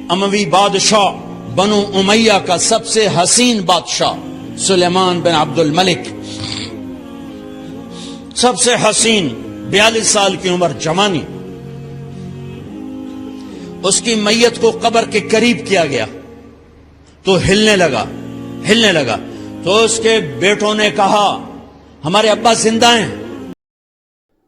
اموی بادشاہ بنو امیہ کا سب سے حسین بادشاہ سلیمان بن عبد الملک، سب سے حسین، 42 سال کی عمر، جوانی، اس کی میت کو قبر کے قریب کیا گیا تو ہلنے لگا تو اس کے بیٹوں نے کہا ہمارے ابا زندہ ہیں۔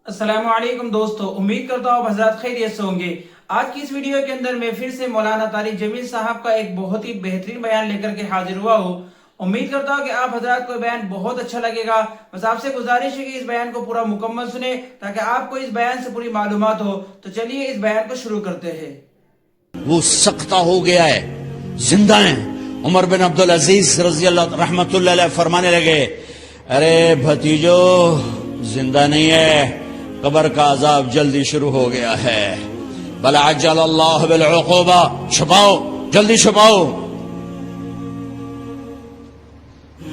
السلام علیکم دوستو، امید کرتا ہوں حضرات خیریت سے ہوں گے۔ آج کی اس ویڈیو کے اندر میں پھر سے مولانا طارق جمیل صاحب کا ایک بہت ہی بہترین بیان لے کر کے حاضر ہوا ہوں۔ امید کرتا ہوں کہ آپ حضرات کو بیان بہت اچھا لگے گا۔ بس آپ سے گزارش ہے کہ اس بیان کو پورا مکمل سنیں تاکہ آپ کو اس بیان سے پوری معلومات ہو۔ تو چلیے اس بیان کو شروع کرتے ہیں۔ وہ سختہ ہو گیا ہے، زندہ ہیں۔ عمر بن عبدالعزیز رضی اللہ رحمت اللہ علیہ فرمانے لگے، ارے بھتیجو زندہ نہیں ہے، قبر کا عذاب جلدی شروع ہو گیا ہے، بل عجل اللہ بالعقوبہ، چھپاؤ، جلدی چھپاؤ۔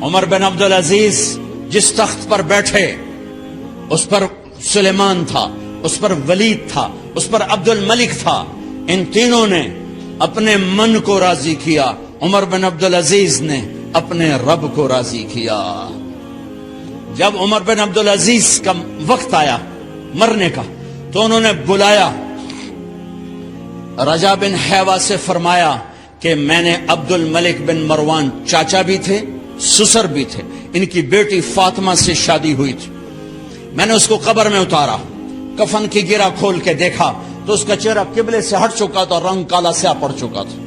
عمر بن عبدالعزیز جس تخت پر بیٹھے اس پر سلیمان تھا، اس پر ولید تھا، اس پر عبد الملک تھا۔ ان تینوں نے اپنے من کو راضی کیا، عمر بن عبدالعزیز نے اپنے رب کو راضی کیا۔ جب عمر بن عبدالعزیز کا وقت آیا مرنے کا تو انہوں نے بلایا رجا بن حیوہ سے، فرمایا کہ میں نے عبد الملک بن مروان، چاچا بھی تھے سسر بھی تھے، ان کی بیٹی فاطمہ سے شادی ہوئی تھی، میں نے اس کو قبر میں اتارا، کفن کی گرہ کھول کے دیکھا تو اس کا چہرہ قبلے سے ہٹ چکا تھا، رنگ کالا سیاہ پڑ چکا تھا۔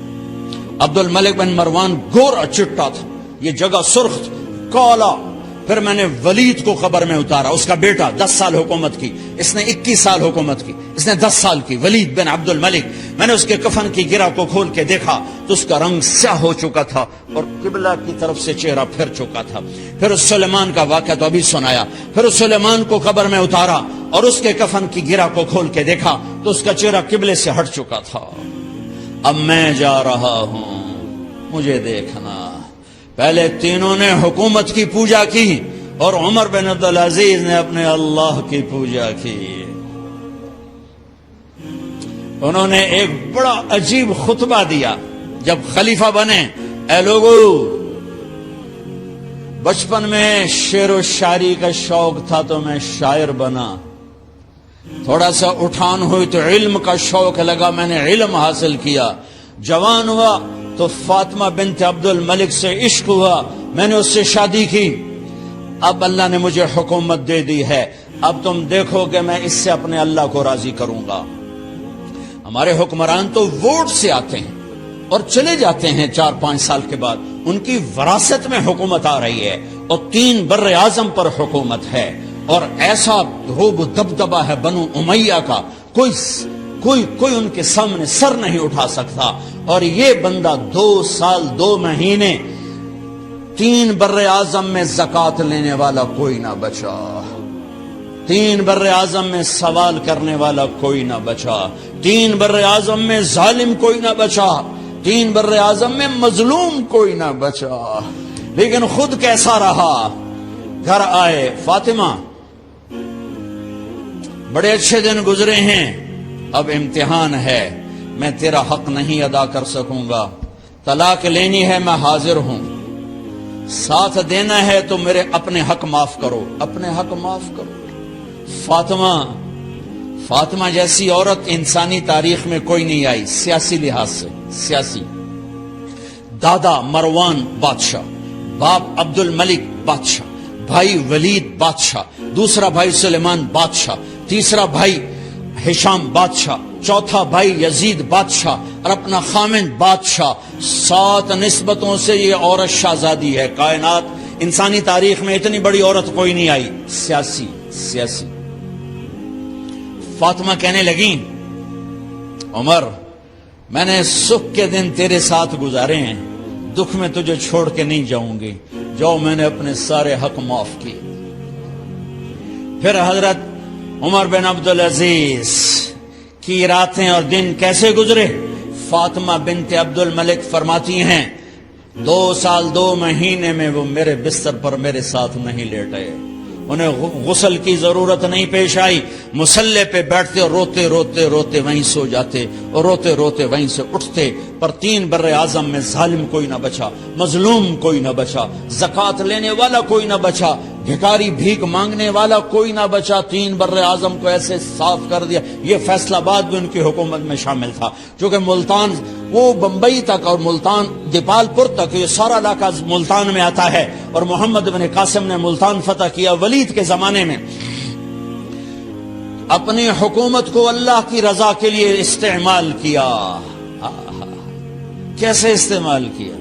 عبد الملک بن مروان گورا چٹا تھا، یہ جگہ سرخ تھی، کالا۔ پھر میں نے ولید کو قبر میں اتارا، اس کا بیٹا 10 سال حکومت کی، اس نے 21 سال حکومت کی، اس نے 10 سال کی، ولید بن عبد الملک۔ میں نے اس کے کفن کی گرہ کو کھول کے دیکھا تو اس کا رنگ سیاہ ہو چکا تھا اور قبلہ کی طرف سے چہرہ پھر چکا تھا۔ پھر اس سلیمان کا واقعہ تو ابھی سنایا۔ پھر اس سلیمان کو قبر میں اتارا اور اس کے کفن کی گرہ کو کھول کے دیکھا تو اس کا چہرہ قبلے سے ہٹ چکا تھا۔ اب میں جا رہا ہوں، مجھے دیکھنا۔ پہلے تینوں نے حکومت کی پوجا کی اور عمر بن عبدالعزیز نے اپنے اللہ کی پوجا کی۔ انہوں نے ایک بڑا عجیب خطبہ دیا جب خلیفہ بنے، اے لوگو، بچپن میں شعر و شاعری کا شوق تھا تو میں شاعر بنا، تھوڑا سا اٹھان ہوئی تو علم کا شوق لگا، میں نے علم حاصل کیا، جوان ہوا تو فاطمہ بنت عبد الملک سے عشق ہوا، میں نے اس سے شادی کی، اب اللہ نے مجھے حکومت دے دی ہے، اب تم دیکھو کہ میں اس سے اپنے اللہ کو راضی کروں گا۔ ہمارے حکمران تو ووٹ سے آتے ہیں اور چلے جاتے ہیں 4-5 سال کے بعد، ان کی وراثت میں حکومت آ رہی ہے اور 3 بر اعظم پر حکومت ہے، اور ایسا روب و دبدبہ ہے بنو امیہ کا، کوئی ان کے سامنے سر نہیں اٹھا سکتا۔ اور یہ بندہ 2 سال 2 مہینے 3 بر اعظم میں زکوٰۃ لینے والا کوئی نہ بچا، 3 بر اعظم میں سوال کرنے والا کوئی نہ بچا، 3 بر اعظم میں ظالم کوئی نہ بچا، 3 بر اعظم میں مظلوم کوئی نہ بچا۔ لیکن خود کیسا رہا؟ گھر آئے، فاطمہ بڑے اچھے دن گزرے ہیں، اب امتحان ہے، میں تیرا حق نہیں ادا کر سکوں گا، طلاق لینی ہے میں حاضر ہوں، ساتھ دینا ہے تو میرے اپنے حق معاف کرو، اپنے حق معاف کرو۔ فاطمہ جیسی عورت انسانی تاریخ میں کوئی نہیں آئی، سیاسی لحاظ سے، سیاسی۔ دادا مروان بادشاہ، باپ عبد الملک بادشاہ، بھائی ولید بادشاہ، دوسرا بھائی سلیمان بادشاہ، تیسرا بھائی ہشام بادشاہ، چوتھا بھائی یزید بادشاہ اور اپنا خامند بادشاہ۔ 7 نسبتوں سے یہ عورت شہزادی ہے۔ کائنات انسانی تاریخ میں اتنی بڑی عورت کوئی نہیں آئی، سیاسی۔ فاطمہ کہنے لگیں، عمر میں نے سکھ کے دن تیرے ساتھ گزارے ہیں، دکھ میں تجھے چھوڑ کے نہیں جاؤں گی، جو میں نے اپنے سارے حق معاف کی۔ پھر حضرت عمر بن عبدالعزیز کی راتیں اور دن کیسے گزرے؟ فاطمہ بنت عبد الملک فرماتی ہیں 2 سال 2 مہینے میں وہ میرے بستر پر میرے ساتھ نہیں لیٹے، انہیں غسل کی ضرورت نہیں پیش آئی، مصلے پہ بیٹھتے اور روتے روتے روتے وہیں سو جاتے اور روتے روتے وہیں سے اٹھتے، پر 3 بر اعظم میں ظالم کوئی نہ بچا، مظلوم کوئی نہ بچا، زکوٰۃ لینے والا کوئی نہ بچا، بھکاری بھیک مانگنے والا کوئی نہ بچا، 3 بر اعظم کو ایسے صاف کر دیا۔ یہ فیصل آباد بھی ان کی حکومت میں شامل تھا، چونکہ ملتان وہ بمبئی تک اور ملتان دیپال پور تک یہ سارا علاقہ ملتان میں آتا ہے، اور محمد بن قاسم نے ملتان فتح کیا ولید کے زمانے میں۔ اپنی حکومت کو اللہ کی رضا کے لیے استعمال کیا۔ کیسے استعمال کیا؟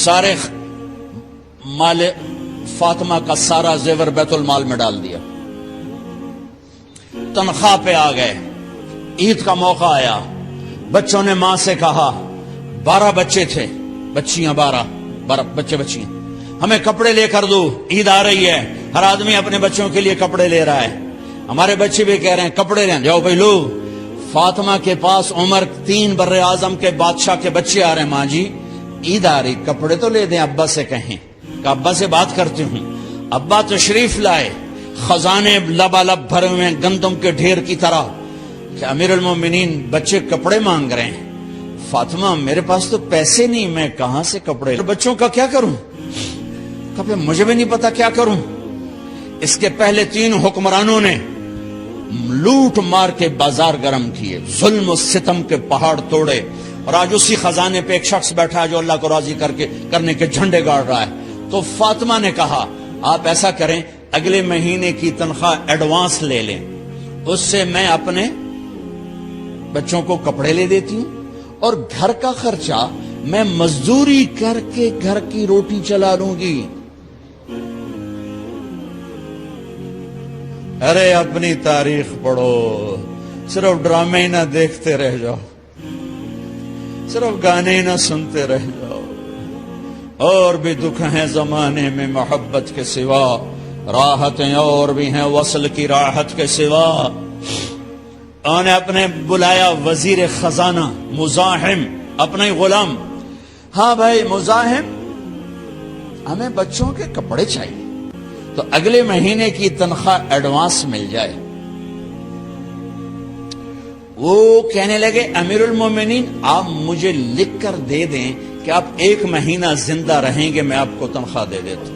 سارے مال فاطمہ کا سارا زیور بیت المال میں ڈال دیا، تنخواہ پہ آ گئے، عید کا موقع آیا، بچوں نے ماں سے کہا، 12 بچے تھے، بچیاں 12 بچے بچیاں، ہمیں کپڑے لے کر دو، عید آ رہی ہے، ہر آدمی اپنے بچوں کے لیے کپڑے لے رہا ہے، ہمارے بچے بھی کہہ رہے ہیں کپڑے لیں، جاؤ بھائی لو۔ فاطمہ کے پاس عمر 3 بر اعظم کے بادشاہ کے بچے آ رہے ہیں، ماں جی عید آ رہی، کپڑے تو لے دیں، ابا سے کہیں کہ ابا سے بات کرتی ہوں۔ ابا تشریف لائے، خزانے لبالب بھرے ہوئے گندم کے ڈھیر کی طرح، کہ امیر المومنین بچے کپڑے مانگ رہے ہیں۔ فاطمہ میرے پاس تو پیسے نہیں، میں کہاں سے کپڑے، بچوں کا کیا کروں؟ کہ مجھے بھی نہیں پتا کیا کروں۔ اس کے پہلے 3 حکمرانوں نے لوٹ مار کے بازار گرم کیے، ظلم و ستم کے پہاڑ توڑے، اور آج اسی خزانے پہ ایک شخص بیٹھا ہے جو اللہ کو راضی کرنے کے جھنڈے گاڑ رہا ہے۔ تو فاطمہ نے کہا آپ ایسا کریں، اگلے مہینے کی تنخواہ ایڈوانس لے لیں، اس سے میں اپنے بچوں کو کپڑے لے دیتی ہوں، اور گھر کا خرچہ میں مزدوری کر کے گھر کی روٹی چلا لوں گی۔ ارے اپنی تاریخ پڑھو، صرف ڈرامے ہی نہ دیکھتے رہ جاؤ، صرف گانے ہی نہ سنتے رہ جاؤ۔ اور بھی دکھ ہیں زمانے میں محبت کے سوا، راحتیں اور بھی ہیں وصل کی راحت کے سوا۔ انہوں نے اپنے بلایا وزیر خزانہ مزاحم، اپنا ہی غلام، ہاں بھائی مزاحم ہمیں بچوں کے کپڑے چاہیے، تو اگلے مہینے کی تنخواہ ایڈوانس مل جائے۔ وہ کہنے لگے امیر المومنین آپ مجھے لکھ کر دے دیں کہ آپ 1 مہینہ زندہ رہیں گے، میں آپ کو تنخواہ دے دیتا ہوں۔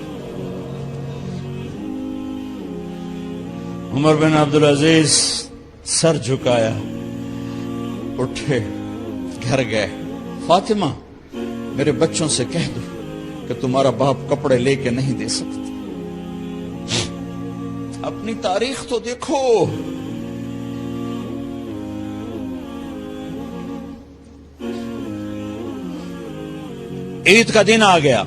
عمر بن عبدالعزیز سر جھکایا، اٹھے، گھر گئے، فاطمہ میرے بچوں سے کہہ دو کہ تمہارا باپ کپڑے لے کے نہیں دے سکتا۔ اپنی تاریخ تو دیکھو، عید کا دن آ گیا،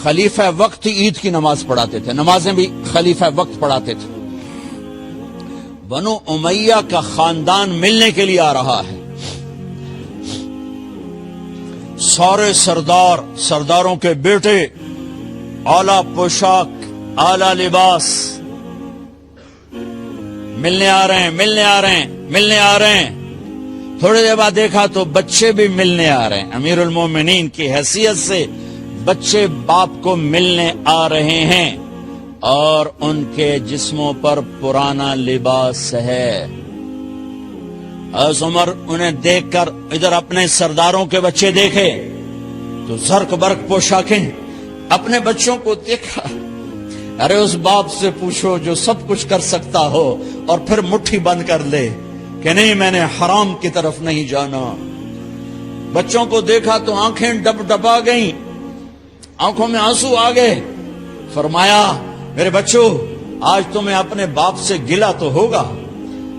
خلیفہ وقت عید کی نماز پڑھاتے تھے، نمازیں بھی خلیفہ وقت پڑھاتے تھے۔ بنو امیہ کا خاندان ملنے کے لیے آ رہا ہے، سارے سرداروں کے بیٹے اعلیٰ پوشاک، اعلیٰ لباس، ملنے آ رہے ہیں۔ تھوڑی دیر بعد دیکھا تو بچے بھی ملنے آ رہے ہیں، امیر المومنین کی حیثیت سے بچے باپ کو ملنے آ رہے ہیں، اور ان کے جسموں پر پرانا لباس ہے۔ حضرت عمر انہیں دیکھ کر ادھر اپنے سرداروں کے بچے دیکھے تو زرق برق پوشاکیں، اپنے بچوں کو دیکھا، ارے اس باپ سے پوچھو جو سب کچھ کر سکتا ہو اور پھر مٹھی بند کر لے کہ نہیں میں نے حرام کی طرف نہیں جانا۔ بچوں کو دیکھا تو آنکھیں ڈب ڈبا گئیں، آنکھوں میں آنسو آ گئے۔ فرمایا میرے بچوں آج تمہیں اپنے باپ سے گلہ تو ہوگا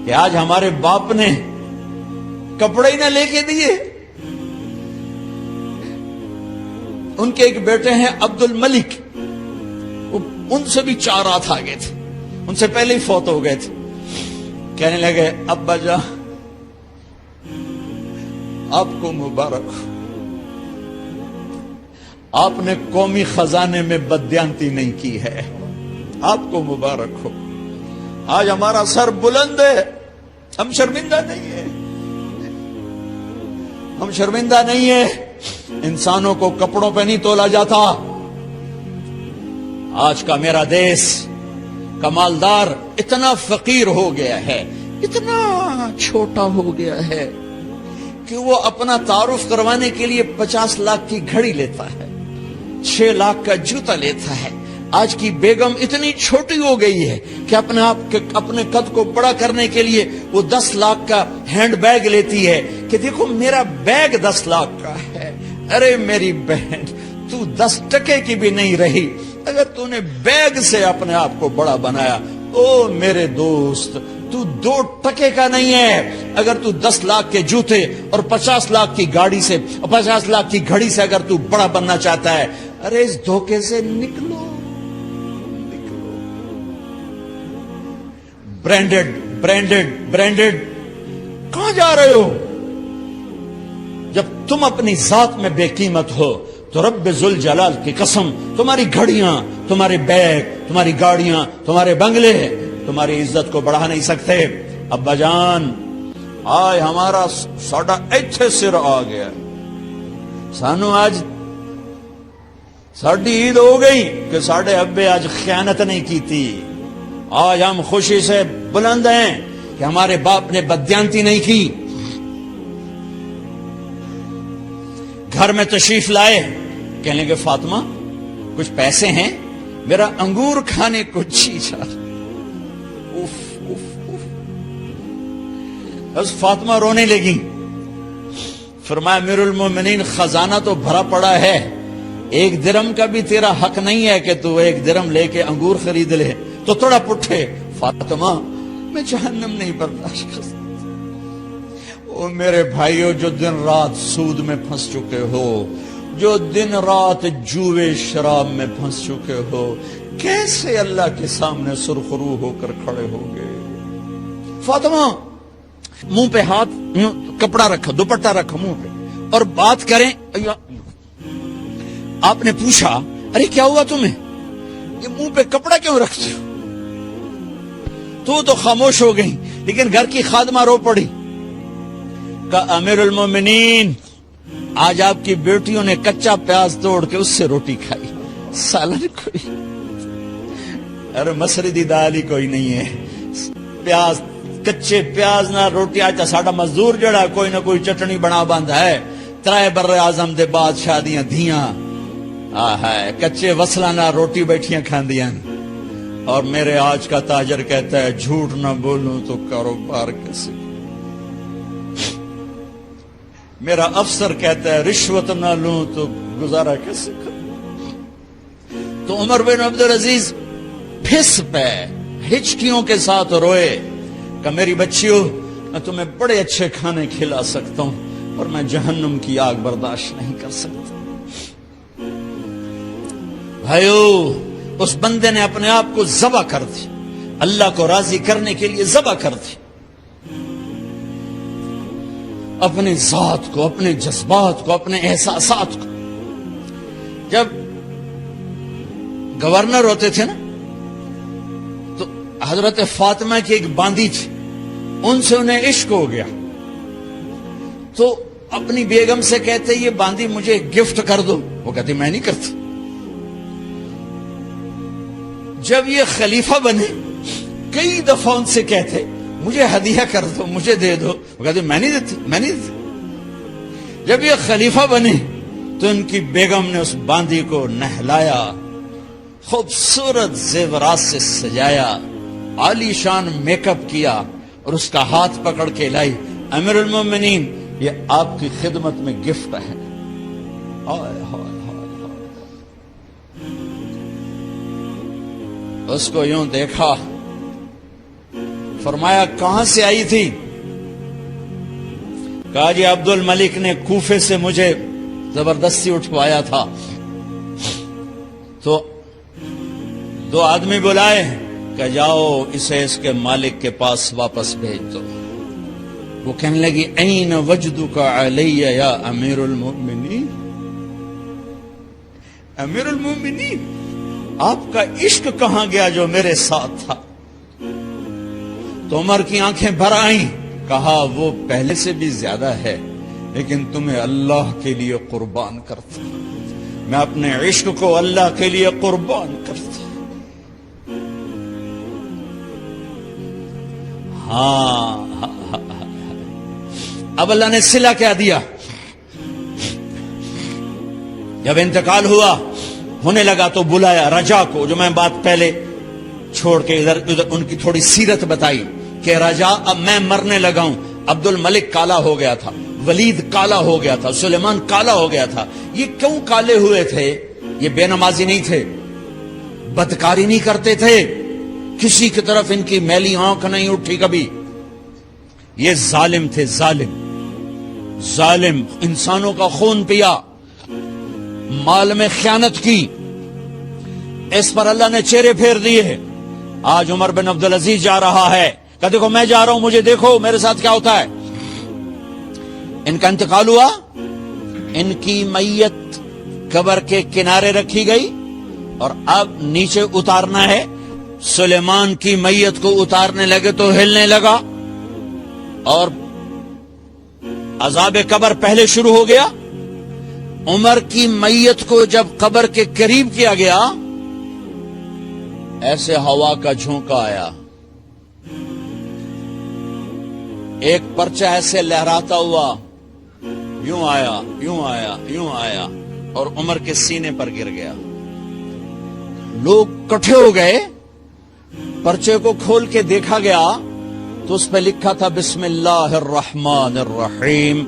کہ آج ہمارے باپ نے کپڑے ہی نہ لے کے دیے۔ ان کے ایک بیٹے ہیں عبد الملک، ان سے بھی 4 رات آگے تھے، ان سے پہلے ہی فوت ہو گئے تھے۔ کہنے لگے ابا جان آپ کو مبارک ہو، آپ نے قومی خزانے میں بددیانتی نہیں کی ہے، آپ کو مبارک ہو۔ آج ہمارا سر بلند ہے، ہم شرمندہ نہیں ہیں، ہم شرمندہ نہیں ہیں۔ انسانوں کو کپڑوں پہ نہیں تولا جاتا، آج کا میرا دیس کا مالدار اتنا فقیر ہو گیا ہے، اتنا چھوٹا ہو گیا ہے کہ وہ اپنا تعارف کروانے کے لیے 50 لاکھ کی گھڑی لیتا ہے، 6 لاکھ کا جوتا لیتا ہے۔ آج کی بیگم اتنی چھوٹی ہو گئی ہے کہ اپنے قد کو بڑا کرنے کے لیے وہ 10 لاکھ کا ہینڈ بیگ لیتی ہے کہ دیکھو میرا بیگ 10 لاکھ کا ہے۔ ارے میری بہن، تو 10 ٹکے کی بھی نہیں رہی اگر تو نے بیگ سے اپنے آپ کو بڑا بنایا۔ او میرے دوست، تو 2 ٹکے کا نہیں ہے اگر تو 10 لاکھ کے جوتے اور 50 لاکھ کی گاڑی سے اور 50 لاکھ کی گھڑی سے اگر تو بڑا بننا چاہتا ہے۔ ارے اس دھوکے سے نکلو۔ برینڈڈ کہاں جا رہے ہو؟ جب تم اپنی ذات میں بے قیمت ہو تو رب ذوالجلال کی قسم تمہاری گھڑیاں، تمہارے بیگ، تمہاری گاڑیاں، تمہارے بنگلے تمہاری عزت کو بڑھا نہیں سکتے۔ ابا جان، آج ہمارا ساڈا ایتھے سر آ گیا، سانو آج ساڈی عید ہو گئی کہ ساڈے ابے آج خیانت نہیں کی تھی۔ آج ہم خوشی سے بلند ہیں کہ ہمارے باپ نے بددیانتی نہیں کی۔ گھر میں تشریف لائے، کہنے لگے فاطمہ کچھ پیسے ہیں، میرا انگور کھانے کو جی چاہ۔ بس فاطمہ رونے لگی۔ فرمایا امیر المومنین، خزانہ تو بھرا پڑا ہے، 1 درم کا بھی تیرا حق نہیں ہے کہ تو 1 درم لے کے انگور خرید لے۔ تو تھوڑا پٹھے، فاطمہ میں جہنم نہیں برداشت کر سکتا۔ او میرے بھائیو، جو دن رات سود میں پھنس چکے ہو، جو دن رات جوے شراب میں پھنس چکے ہو، کیسے اللہ کے سامنے سرخرو ہو کر کھڑے ہو گئے؟ فاطمہ منہ پہ ہاتھ، کپڑا رکھا، دوپٹہ رکھا منہ پہ اور بات کریں۔ آپ نے پوچھا ارے کیا ہوا تمہیں، یہ منہ پہ کپڑا کیوں رکھتے ہو؟ تو خاموش ہو گئی، لیکن گھر کی خادمہ رو پڑی۔ کہا امیر المومنین، آج آپ کی بیٹیوں نے کچا پیاز توڑ کے اس سے روٹی کھائی، سالن کوئی، ارے مسری دی دال ہی کوئی نہیں ہے، پیاز، کچے پیاز نہ روٹی۔ آج ساڈا مزدور جڑا کوئی نہ کوئی چٹنی بنا بند ہے، 3 بر اعظم دے بادشاہ دیاں دھیاں کچے وصلہ نہ روٹی بیٹھیاں کھاندیاں۔ اور میرے آج کا تاجر کہتا ہے جھوٹ نہ بولوں تو کاروبار کیسے، میرا افسر کہتا ہے رشوت نہ لوں تو گزارا کیسے کروں۔ تو عمر بن عبدالعزیز پھس پہ ہچکیوں کے ساتھ روئے کہ میری بچیوں، میں تمہیں بڑے اچھے کھانے کھلا سکتا ہوں اور میں جہنم کی آگ برداشت نہیں کر سکتا۔ بھائیو، اس بندے نے اپنے آپ کو ذبح کر دی، اللہ کو راضی کرنے کے لیے ذبح کر دی، اپنی ذات کو، اپنے جذبات کو، اپنے احساسات کو۔ جب گورنر ہوتے تھے نا تو حضرت فاطمہ کی ایک باندی تھی، ان سے انہیں عشق ہو گیا تو اپنی بیگم سے کہتے یہ باندی مجھے گفٹ کر دو، وہ کہتی میں نہیں کرتی۔ جب یہ خلیفہ بنے کئی دفعہ ان سے کہتے مجھے ہدیہ کر دو، مجھے دے دو، وہ کہتے میں نہیں دیتی۔ جب یہ خلیفہ بنے تو ان کی بیگم نے اس باندی کو نہلایا، خوبصورت زیورات سے سجایا، عالی شان میک اپ کیا اور اس کا ہاتھ پکڑ کے لائی، امیر المومنین یہ آپ کی خدمت میں گفٹ ہے۔ اس کو یوں دیکھا، فرمایا کہاں سے آئی تھی؟ کہا جی عبد الملک نے کوفے سے مجھے زبردستی اٹھوایا تھا، تو 2 آدمی بلائے کہ جاؤ اسے اس کے مالک کے پاس واپس بھیج دو۔ وہ کہنے لگی این وجدک علی یا امیر المؤمنین، امیر المؤمنین آپ کا عشق کہاں گیا جو میرے ساتھ تھا؟ تو عمر کی آنکھیں بھر آئیں، کہا وہ پہلے سے بھی زیادہ ہے لیکن تمہیں اللہ کے لیے قربان کرتا۔ میں اپنے عشق کو اللہ کے لیے قربان کرتا. ہاں اب اللہ نے صلہ کیا دیا. جب انتقال ہوا ہونے لگا تو بلایا رجا کو, جو میں بات پہلے چھوڑ کے ادھر ان کی تھوڑی سیرت بتائی کہ رجا اب میں مرنے لگا ہوں. عبد الملک کالا ہو گیا تھا, ولید کالا ہو گیا تھا, سلیمان کالا ہو گیا تھا. یہ کیوں کالے ہوئے تھے؟ یہ بے نمازی نہیں تھے, بدکاری نہیں کرتے تھے, کسی کی طرف ان کی میلی آنکھ نہیں اٹھی کبھی. یہ ظالم تھے, ظالم انسانوں کا خون پیا, مال میں خیانت کی. اس پر اللہ نے چہرے پھیر دیے. آج عمر بن عبدالعزیز جا رہا ہے کہ دیکھو میں جا رہا ہوں, مجھے دیکھو میرے ساتھ کیا ہوتا ہے. ان کا انتقال ہوا, ان کی میت قبر کے کنارے رکھی گئی اور اب نیچے اتارنا ہے. سلیمان کی میت کو اتارنے لگے تو ہلنے لگا اور عذاب قبر پہلے شروع ہو گیا. عمر کی میت کو جب قبر کے قریب کیا گیا, ایسے ہوا کا جھونکا آیا, ایک پرچہ ایسے لہراتا ہوا یوں آیا, یوں آیا, یوں آیا اور عمر کے سینے پر گر گیا. لوگ کٹھے ہو گئے, پرچے کو کھول کے دیکھا گیا تو اس پہ لکھا تھا بسم اللہ الرحمن الرحیم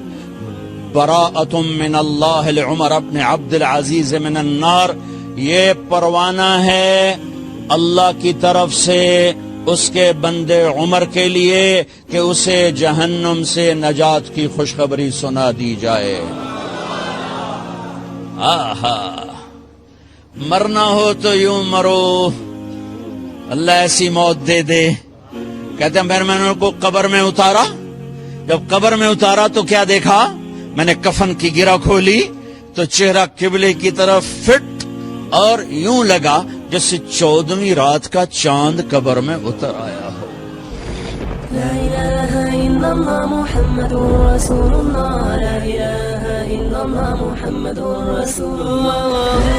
براءۃ من اللہ لعمر بن عبد العزیز من النار. یہ پروانہ ہے اللہ کی طرف سے اس کے بندے عمر کے لیے کہ اسے جہنم سے نجات کی خوشخبری سنا دی جائے. آہا, مرنا ہو تو یوں مرو, اللہ ایسی موت دے دے. کہتے ہیں پھر میں نے ان کو قبر میں اتارا. جب قبر میں اتارا تو کیا دیکھا, میں نے کفن کی گرہ کھولی تو چہرہ قبلے کی طرف فٹ اور یوں لگا جیسے 14ویں رات کا چاند قبر میں اتر آیا ہو. لا الہ الا اللہ محمد رسول اللہ, لا الہ الا اللہ محمد رسول اللہ.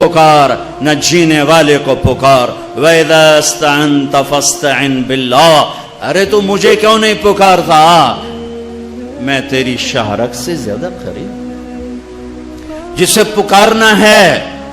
پکار نہ جینے والے کو پکار, وَإِذَا اسْتَعَنْتَ فَاسْتَعِنْ بِاللَّهِ. ارے تو مجھے کیوں نہیں پکارتا, میں تیری شہرک سے زیادہ قریب. جسے پکارنا ہے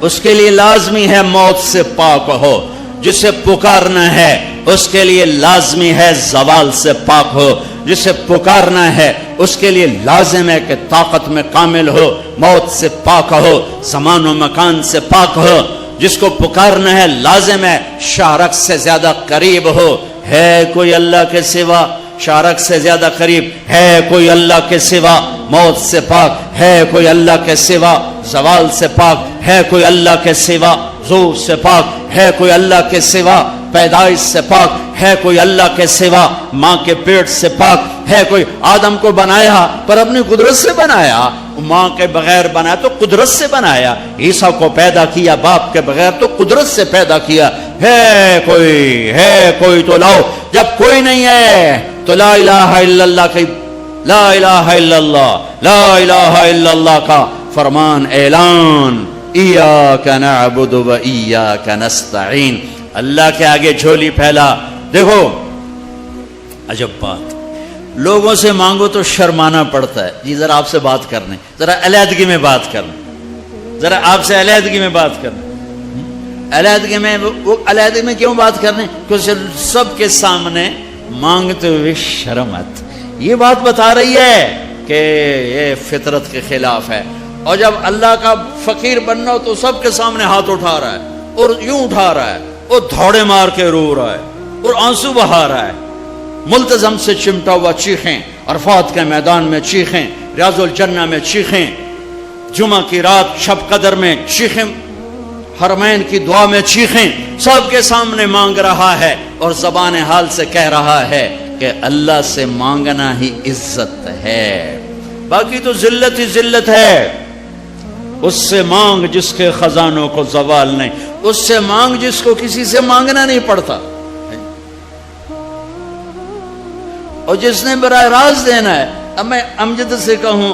اس کے لیے لازمی ہے موت سے پاک ہو, جسے پکارنا ہے اس کے لیے لازمی ہے زوال سے پاک ہو, جسے پکارنا ہے اس کے لیے لازم ہے کہ طاقت میں کامل ہو, موت سے پاک ہو, زمان و مکان سے پاک ہو. جس کو پکارنا ہے لازم ہے شارک سے زیادہ قریب ہو. ہے کوئی اللہ کے سوا شارک سے زیادہ قریب؟ ہے کوئی اللہ کے سوا موت سے پاک؟ ہے کوئی اللہ کے سوا زوال سے پاک؟ ہے کوئی اللہ کے سوا زور سے پاک؟ ہے کوئی اللہ کے سوا پیدائش سے پاک؟ ہے کوئی اللہ کے سوا ماں کے پیٹ سے پاک؟ ہے کوئی؟ آدم کو بنایا پر اپنی قدرت سے بنایا, ماں کے بغیر بنایا تو قدرت سے بنایا. عیسیٰ کو پیدا کیا باپ کے بغیر تو قدرت سے پیدا کیا. ہے کوئی تو لاؤ. جب کوئی نہیں ہے تو لا الہ الا اللہ کی, لا الہ الا اللہ, لا الہ الا اللہ کا فرمان اعلان, ایاک نعبد و ایاک نستعین. اللہ کے آگے جھولی پھیلا. دیکھو عجب بات, لوگوں سے مانگو تو شرمانا پڑتا ہے. جی ذرا آپ سے بات کرنے, ذرا علیحدگی میں بات کرنے, ذرا آپ سے علیحدگی میں بات کرنے. علیحدگی میں وہ علیحدگی میں کیوں بات کرنے؟ کیونکہ سب کے سامنے مانگتے ہوئے شرم آتی. یہ بات بتا رہی ہے کہ یہ فطرت کے خلاف ہے. اور جب اللہ کا فقیر بننا ہو تو سب کے سامنے ہاتھ اٹھا رہا ہے اور یوں اٹھا رہا ہے اور دھوڑے مار کے رو رہا ہے اور آنسو بہا رہا ہے. ملتزم سے چمٹا ہوا چیخیں, عرفات کے میدان میں چیخیں, ریاض الجنہ میں چیخیں, جمعہ کی رات شب قدر میں چیخیں, حرمین کی دعا میں چیخیں. سب کے سامنے مانگ رہا ہے اور زبان حال سے کہہ رہا ہے کہ اللہ سے مانگنا ہی عزت ہے, باقی تو ذلت ہی ذلت ہے. اس سے مانگ جس کے خزانوں کو زوال نہیں, اس سے مانگ جس کو کسی سے مانگنا نہیں پڑتا, اور جس نے براہ راست دینا ہے. اب میں امجد سے کہوں